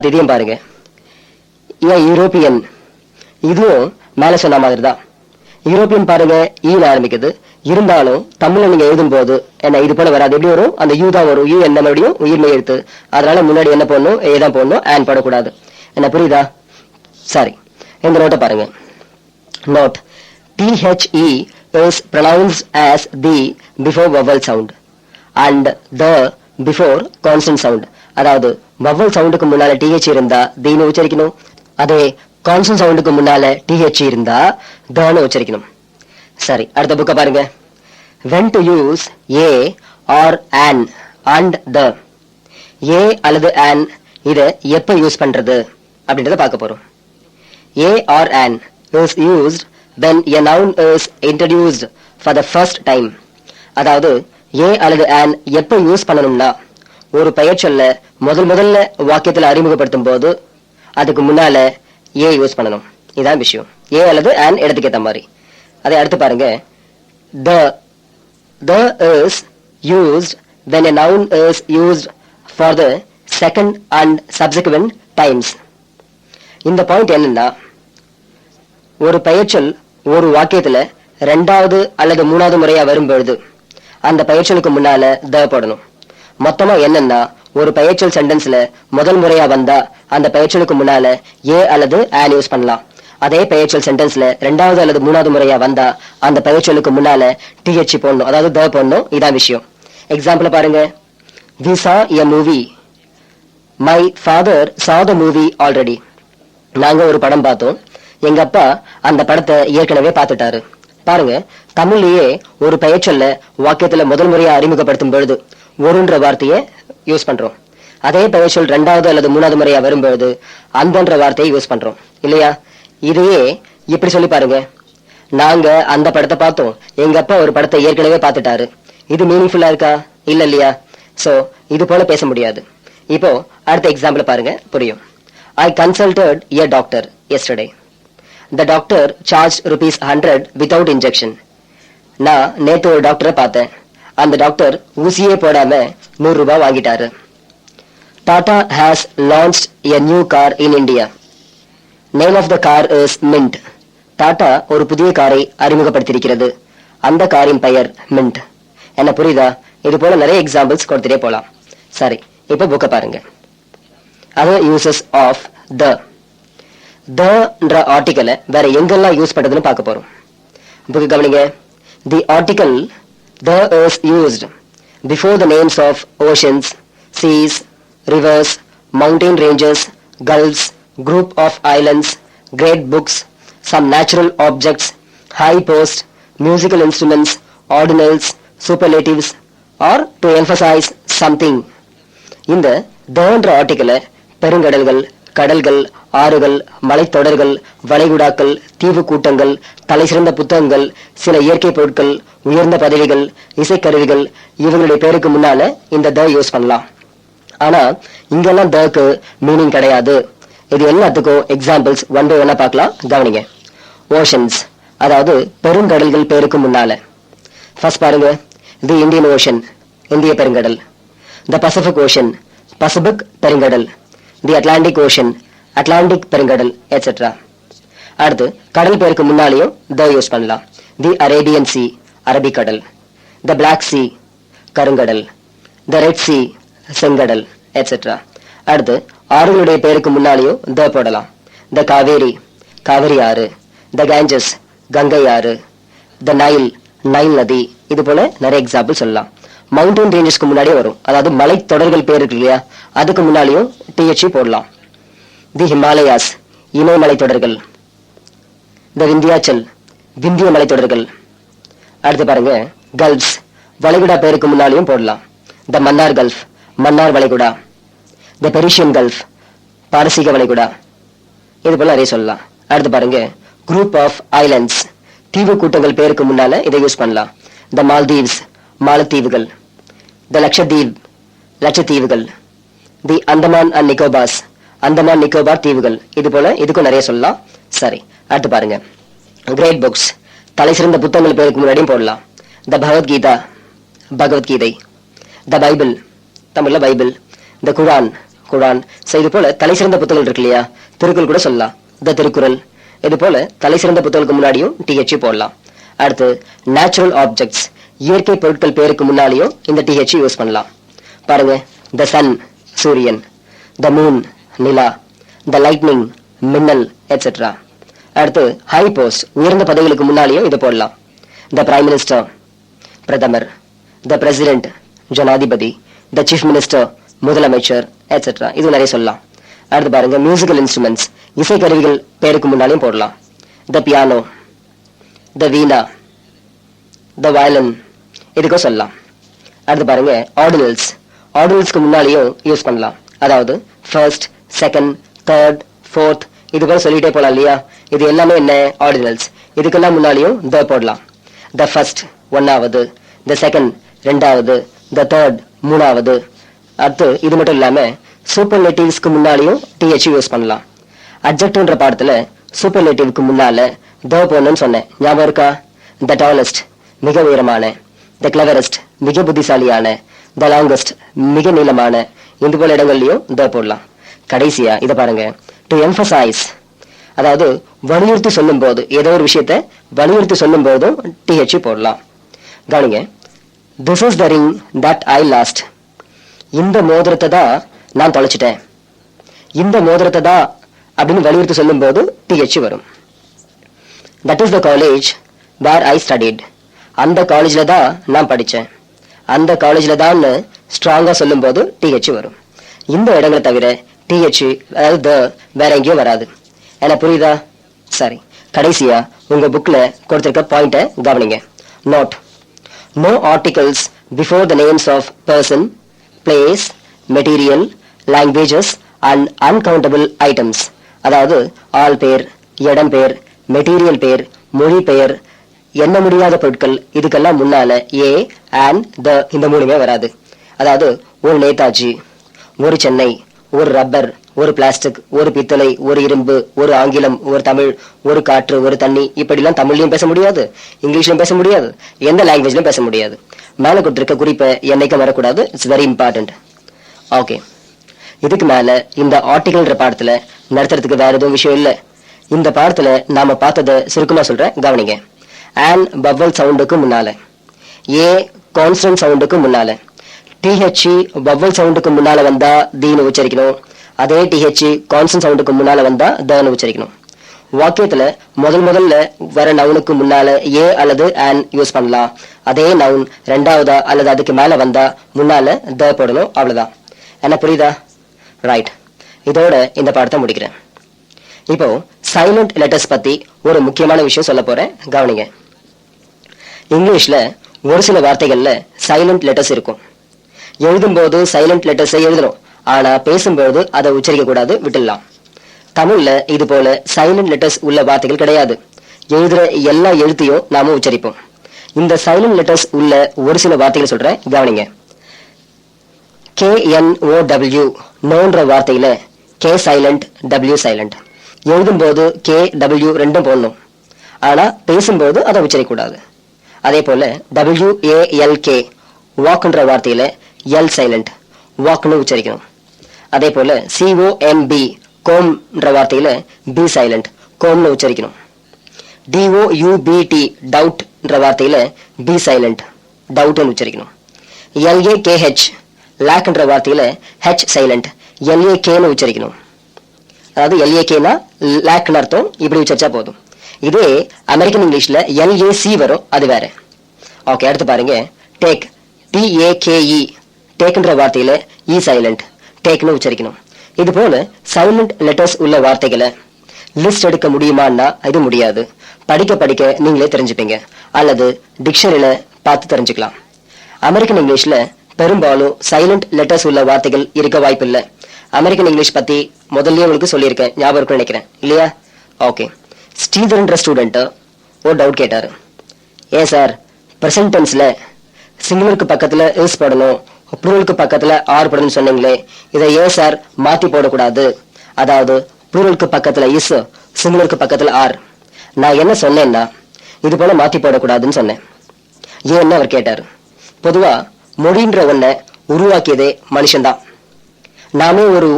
இதையும் பாருங்க. ஏன் யூரோப்பியன், இதுவும் மேல சொன்ன மாதிரி தான். யூரோப்பியன் பாருங்க ஈல ஆரம்பிக்குது, இருந்தாலும் தமிழ்ல நீங்க எழுதும் போது என்ன இது போல வராது. எப்படி வரும்? அந்த யூ தான் வரும். யூ என்ன மறுபடியும் உயிர்மை எழுத்து, அதனால முன்னாடி என்ன போடணும்? ஏ தான் போடணும், ஆன் போடக்கூடாது. என்ன புரியுதா? சரி, இந்த நோட்டை பாருங்க. Note: THE is pronounced as the before vowel sound and the before consonant sound. அதாவது vowel soundக்கு முன்னால TH இருந்தா தீனு உச்சரிக்கணும், அதே consonant soundக்கு முன்னால TH இருந்தா தன்னு உச்சரிக்கணும். சரி, அடுத்த புக்க பாருங்க. When to use a or an and the. a அல்லது an இத எப்ப யூஸ் பண்றது அப்படின்றத பார்க்க போறோம். a or an is used when a noun is introduced for the first time. அதாவது a அல்லது an எப்ப யூஸ் பண்ணணும்னா, ஒரு பெயர்ச்சொல்ல முதல்ல வாக்கியத்தில் அறிமுகப்படுத்தும் போது அதுக்கு முன்னால a யூஸ் பண்ணணும். இதான் விஷயம். a அல்லது an இடத்துக்கு ஏத்த மாதிரி. அதை அடுத்து பாருங்க. the is used when a noun is used for the second and subsequent times. இந்த பாயிண்ட் என்னன்னா, ஒரு பெயர்ச்சொல் ஒரு வாக்கியத்துல ரெண்டாவது அல்லது மூணாவது முறையா வரும்பொழுது அந்த பெயர்ச்சொலுக்கு முன்னால த போடணும். மொத்தமா என்னன்னா, ஒரு பெயர்ச்சொல் சென்டென்ஸ்ல முதல் முறையா வந்தா அந்த பெயர்ச்சொலுக்கு முன்னால ஏ அல்லது ஆன் யூஸ் பண்ணலாம். அதே பெயர்ச்சொல் சென்டென்ஸ்ல ரெண்டாவது அல்லது மூணாவது முறையா வந்தா அந்த பெயர்ச்சொலுக்கு முன்னால TH போடணும், அதாவது த போடணும். இதான் விஷயம். எக்ஸாம்பிள் பாருங்க. We saw a movie. My father saw the movie already. நாங்க ஒரு படம் பார்த்தோம், எங்க அப்பா அந்த படத்தை ஏற்கனவே பார்த்துட்டாரு. பாருங்க, தமிழ்லயே ஒரு பெயர்ச்சொல்ல வாக்கியத்துல முதல் முறையா அறிமுகப்படுத்தும் பொழுது ஒருன்ற வார்த்தையை யூஸ் பண்றோம். அதே பெயர்ச்சொல் ரெண்டாவது அல்லது மூணாவது முறையா வரும்பொழுது அந்தன்ற வார்த்தையை யூஸ் பண்றோம் இல்லையா? இதையே இப்படி சொல்லி பாருங்க. நாங்க அந்த படத்தை பார்த்தோம், எங்க அப்பா ஒரு படத்தை ஏற்கனவே பார்த்துட்டாரு. இது மீனிங்ஃபுல்லா இருக்கா? இல்ல இல்லையா? சோ இது போல பேச முடியாது. இப்போ அடுத்த எக்ஸாம்பிள் பாருங்க, புரியும். I consulted a doctor yesterday. The doctor charged ₹100 without injection. நான் நேத்து ஒரு டாக்டரை பார்த்தேன், அந்த டாக்டர் ஊசியே போடாம ₹100 வாங்கிட்டாரு. Tata has launched a new car in India. Name of the car is Mint. Tata ஒரு புதிய காரை அறிமுகப்படுத்தியிருக்கிறது, அந்த காரின் பெயர் மின்ட். என்ன புரியுதா? இது போல நிறைய எக்ஸாம்பிள்ஸ் கொடுத்துட்டே போலாம். சரி, இப்ப புக்க பாருங்க. அதர் யூசஸ் ஆஃப் the ஆர்டிகலை வேற எங்கெல்லாம் யூஸ் பண்றதுன்னு பார்க்க போறோம். புக்கு கவனிங்க. தி article the is used before the names of oceans, seas, rivers, mountain ranges, gulfs, group of islands, great books, some natural objects, high post, musical instruments, ordinals, superlatives, or to emphasize something. இந்த the ஆர்டிகலை பெருங்கடல்கள், கடல்கள், ஆறுகள், மலைத்தொடர்கள், வளைகுடாக்கள், தீவு கூட்டங்கள், தலை சிறந்த புத்தகங்கள், சில இயற்கை பொருட்கள், உயர்ந்த பதவிகள், இசைக்கருவிகள், இவங்களுடைய பேருக்கு முன்னால இந்த த யூஸ் பண்ணலாம். ஆனா இங்கெல்லாம் தக்கு மீனிங் கிடையாது. இது எல்லாத்துக்கும் எக்ஸாம்பிள்ஸ் ஒன் பை ஒன்னா பார்க்கலாம். கவனிங்க. ஓஷன்ஸ், அதாவது பெருங்கடல்கள் பேருக்கு முன்னால. ஃபர்ஸ்ட் பாருங்க. தி இந்தியன் ஓஷன், இந்திய பெருங்கடல். த பசிபிக் ஓஷன், பசிபிக் பெருங்கடல். தி அட்லாண்டிக் ஓஷன், அட்லாண்டிக் பெருங்கடல், எட்ஸெட்ரா. அடுத்து கடல் பேருக்கு முன்னாலேயும் த யூஸ் பண்ணலாம். தி அரேபியன் சி, அரபிக்கடல். த பிளாக் சி, கருங்கடல். த ரெட் சி, செங்கடல், எட்ஸெட்ரா. அடுத்து ஆறுகளுடைய பேருக்கு முன்னாலேயும் த போடலாம். த காவேரி, காவிரி ஆறு. த கேஞ்சஸ், கங்கை ஆறு. த நைல், நைல் நதி. இது போல நிறைய எக்ஸாம்பிள் சொல்லலாம். மவுண்டன் ரேஞ்சஸ்க்கு முன்னாடியே வரும், அதாவது மலை தொடர்கள் பேர் இருக்கு இல்லையா, அதுக்கு முன்னாலேயும் TH போடலாம். தி ஹிமாலயாஸ், இமயமலை தொடர்கள். த விந்தியாச்சல், விந்திய மலை தொடர்கள். அடுத்து பாருங்க. கல்ஃப்ஸ், வளைகுடா பேருக்கு முன்னாலேயும் போடலாம். த மன்னார் கல்ஃப், மன்னார் வளைகுடா. த பெரிஷியன் கல்ஃப், பாரசீக வளைகுடா. இது போல நிறைய சொல்லலாம். அடுத்து பாருங்க. குரூப் ஆஃப் ஐலண்ட்ஸ், தீவு கூட்டங்கள் பேருக்கு முன்னால இதை யூஸ் பண்ணலாம். த மால்தீவ்ஸ், மாலத்தீவுகள். த லட்சத்தீப், லட்சத்தீவுகள். தி அந்தமான் அண்ட் நிக்கோபார்ஸ், அந்தமான் நிக்கோபார் தீவுகள். இது போல இதுக்கும் நிறைய சொல்லலாம். சரி, அடுத்து பாருங்க. கிரேட் புக்ஸ், தலை சிறந்த புத்தகங்கள் பேருக்கு முன்னாடியும் போடலாம். த பகவத்கீதா, பகவத்கீதை. த பைபிள், தமிழ்ல பைபிள். த குரான், குரான். இது போல தலை சிறந்த புத்தகங்கள் இருக்கு இல்லையா, திருக்குறள் கூட சொல்லலாம், த திருக்குறள். இது போல தலை சிறந்த புத்தகங்களுக்கு முன்னாடியும் TH போடலாம். அடுத்து நேச்சுரல் ஆப்ஜெக்ட்ஸ், இயற்கை பொருட்கள் பேருக்கு முன்னாலேயும் இந்த TH யூஸ் பண்ணலாம். பாருங்க, த சன் சூரியன், the moon Nila, the lightning மின்னல் எட்ஸெட்ரா. அடுத்து ஹை போஸ்ட், உயர்ந்த பதவிகளுக்கு முன்னாலேயும் இதை போடலாம். த பிரைம் மினிஸ்டர் பிரதமர், த பிரசிடென்ட் ஜனாதிபதி, த சீஃப் மினிஸ்டர் முதலமைச்சர் எட்ஸெட்ரா. இது நிறைய சொல்லலாம். அடுத்து பாருங்க, மியூசிக்கல் இன்ஸ்ட்ருமெண்ட்ஸ், இசைக்கருவிகள் பேருக்கு முன்னாலேயும் போடலாம். த பியானோ, த வீணா, த வயலின், இதுக்கும் சொல்லலாம். அடுத்து பாருங்க, ஆர்டினல்ஸ், ஆர்டினல்ஸ்க்கு முன்னாலேயும் யூஸ் பண்ணலாம். அதாவது ஃபர்ஸ்ட், செகண்ட், தேர்ட், ஃபோர்த், இது போல சொல்லிட்டே போலாம் இல்லையா. இது எல்லாமே என்ன, ஆர்டினல்ஸ். இதுக்கெல்லாம் முன்னாலேயும் த போடலாம். த ஃபர்ஸ்ட் ஒன்னாவது, த செகண்ட் ரெண்டாவது, த தேர்ட் மூணாவது. அடுத்து இது மட்டும் இல்லாம சூப்பர்லேட்டிவ்ஸ்க்கு முன்னாலேயும் TH யூஸ் பண்ணலாம். அட்ஜெக்டிவ்ன்ற பாடத்துல சூப்பர்லேட்டிவ்க்கு முன்னால த போடணும்னு சொன்னேன், ஞாபகம் இருக்கா? த டாலஸ்ட் மிக உயரமான, த கிளவரஸ்ட் மிக புத்திசாலியான, த லாங்கஸ்ட் மிக நீளமான, இந்த போல இடங்கள்லயும் த போடலாம். கடைசியா இதை பாருங்க, டு எம்பசைஸ், அதாவது வலியுறுத்தி சொல்லும் போது, ஏதோ ஒரு விஷயத்தை வலியுறுத்தி சொல்லும் போதும் TH போடலாம். கவனிங்க, this is the ring that I last, இந்த மோதிரத்தை தான் நான் தொலைச்சிட்டேன், இந்த மோதிரத்தை தான் அப்படின்னு வலியுறுத்தி சொல்லும் போது TH வரும். That is the college where I studied, அந்த காலேஜ்ல தான் நான் படித்தேன், அந்த காலேஜ்ல தான் ஸ்ட்ராங்கா சொல்லும் போது TH வரும். இந்த இடங்களை தவிர TH, அதாவது வேற எங்கேயும் வராது. என்ன புரியுதா? சரி, கடைசியா உங்க புக்ல கொடுத்திருக்க பாயிண்ட கவனிங்க. Note, no articles before the names of person, place, material, languages and uncountable items. அதாவது ஆள் பேர், இடம் பேர், மெட்டீரியல் பேர், மொழி பெயர், எண்ண முடியாத பொருட்கள், இதுக்கெல்லாம் முன்னால ஏ அண்ட் த இந்த மூணுமே வராது. அதாவது ஒரு நேதாஜி, ஒரு சென்னை, ஒரு ரப்பர், ஒரு பிளாஸ்டிக், ஒரு பித்தளை, ஒரு இரும்பு, ஒரு ஆங்கிலம், ஒரு தமிழ், ஒரு காற்று, ஒரு தண்ணி, இப்படிலாம் தமிழ்லயும் பேச முடியாது, இங்கிலீஷ்லயும் பேச முடியாது, எந்த லாங்குவேஜ்லயும் பேச முடியாது. மேல கொடுத்திருக்க குறிப்பை என்னைக்கும் வரக்கூடாது. It's very important. ஓகே, இதுக்கு மேல இந்த ஆர்டிகல்ன்ற பாடத்துல நடத்துறதுக்கு வேற எதுவும் விஷயம் இல்ல. இந்த பாடத்துல நாம பார்த்ததை சுருக்கமா சொல்றேன், கவனிங்க. ஆன் பவல் சவுண்டுக்கு முன்னால, ஏ கான்ஸ்டன்ட் சவுண்டுக்கு முன்னால, TH பவல் சவுண்டுக்கு முன்னால வந்தா தீனு உச்சரிக்கணும், அதே TH கான்ஸ்டன்ட் சவுண்டுக்கு முன்னால வந்தா தன்னு உச்சரிக்கணும். வாக்கியத்துல முதல்ல வர நவுனுக்கு முன்னால ஏ அல்லது ஆன் யூஸ் பண்ணலாம். அதே நவுன் ரெண்டாவதா அல்லது அதுக்கு மேல வந்தா முன்னால த போடணும். அவ்வளவுதான். என்ன புரியுதா? ரைட். இதோட இந்த பாடத்தை முடிக்கிறேன். இப்போ சைலண்ட் லெட்டர்ஸ் பத்தி ஒரு முக்கியமான விஷயம் சொல்ல போறேன், கவனிங்க. இங்கிலீஷ்ல ஒரு சில வார்த்தைகள்ல சைலண்ட் லெட்டர்ஸ் இருக்கும். எழுதும்போது சைலண்ட் லெட்டர்ஸை எழுதணும், ஆனா பேசும்போது அதை உச்சரிக்க கூடாது, விட்டுடலாம். தமிழ்ல இது போல சைலண்ட் லெட்டர்ஸ் உள்ள வார்த்தைகள் கிடையாது. எழுதுற எல்லா எழுத்தையும் நாம உச்சரிப்போம். இந்த சைலண்ட் லெட்டர்ஸ் உள்ள ஒரு சில வார்த்தைகள் சொல்றேன், கவனிங்க. KNOW நோன்ற வார்த்தையில K சைலண்ட், W சைலண்ட். எழுதும்போது KW ரெண்டும் போடணும், ஆனா பேசும்போது அதை உச்சரிக்க கூடாது. அதே போல WALK வாக்குன்ற வார்த்தையில L சைலண்ட், வாக்குன்னு உச்சரிக்கணும். அதே போல COMB கோம்ன்ற வார்த்தையில B சைலண்ட், கோம்னு உச்சரிக்கணும். DOUBT டவுட்ன்ற வார்த்தையில B சைலண்ட், டவுட்னு உச்சரிக்கணும். LAKH லாக்ன்ற வார்த்தையில H சைலண்ட், LAKன்னு உச்சரிக்கணும். அதாவது LAKனா லாக்னு அர்த்தம், இப்படி உச்சரிச்சா போதும். இதே அமெரிக்கன் இங்கிலீஷ்ல LAC வரும், அது வேற. ஓகே, அடுத்து பாருங்க. டேக், TAKE டேக்ன்ற வார்த்தையில E சைலண்ட், டேக்னு உச்சரிக்கணும். இது போல சைலண்ட் லெட்டர்ஸ் உள்ள வார்த்தைகளை லிஸ்ட் எடுக்க முடியுமான்னா இது முடியாது. படிக்க படிக்க நீங்களே தெரிஞ்சுப்பீங்க, அல்லது டிக்ஷனரியில பார்த்து தெரிஞ்சுக்கலாம். அமெரிக்கன் இங்கிலீஷ்ல பெரும்பாலும் சைலண்ட் லெட்டர்ஸ் உள்ள வார்த்தைகள் இருக்க வாய்ப்பு இல்லை. அமெரிக்கன் இங்கிலீஷ் பத்தி முதல்லயே உங்களுக்கு சொல்லியிருக்கேன், ஞாபகம் இருக்குன்னு நினைக்கிறேன் இல்லையா? ஓகே, ஸ்ரீதர்ன்ற ஸ்டூடெண்ட் ஒரு டவுட் கேட்டாரு. ஏன் சார் பிரசன்ட் டென்ஸ்ல சிங்குலருக்கு பக்கத்துல இஸ் போடணும், ப்ளூரலுக்கு பக்கத்துல ஆர் போடணும்னு சொன்னீங்களே, இதை ஏன் சார் மாத்தி போடக்கூடாது? அதாவது ப்ளூரலுக்கு பக்கத்துல இஸ், சிங்குலருக்கு பக்கத்துல ஆர். நான் என்ன சொன்னேன்னா இது போல மாத்தி போடக்கூடாதுன்னு சொன்னேன். ஏன்னு அவர் கேட்டாரு. பொதுவா மொழின்ற ஒன்ன உருவாக்கியதே மனுஷன்தான். நாமே ஒரு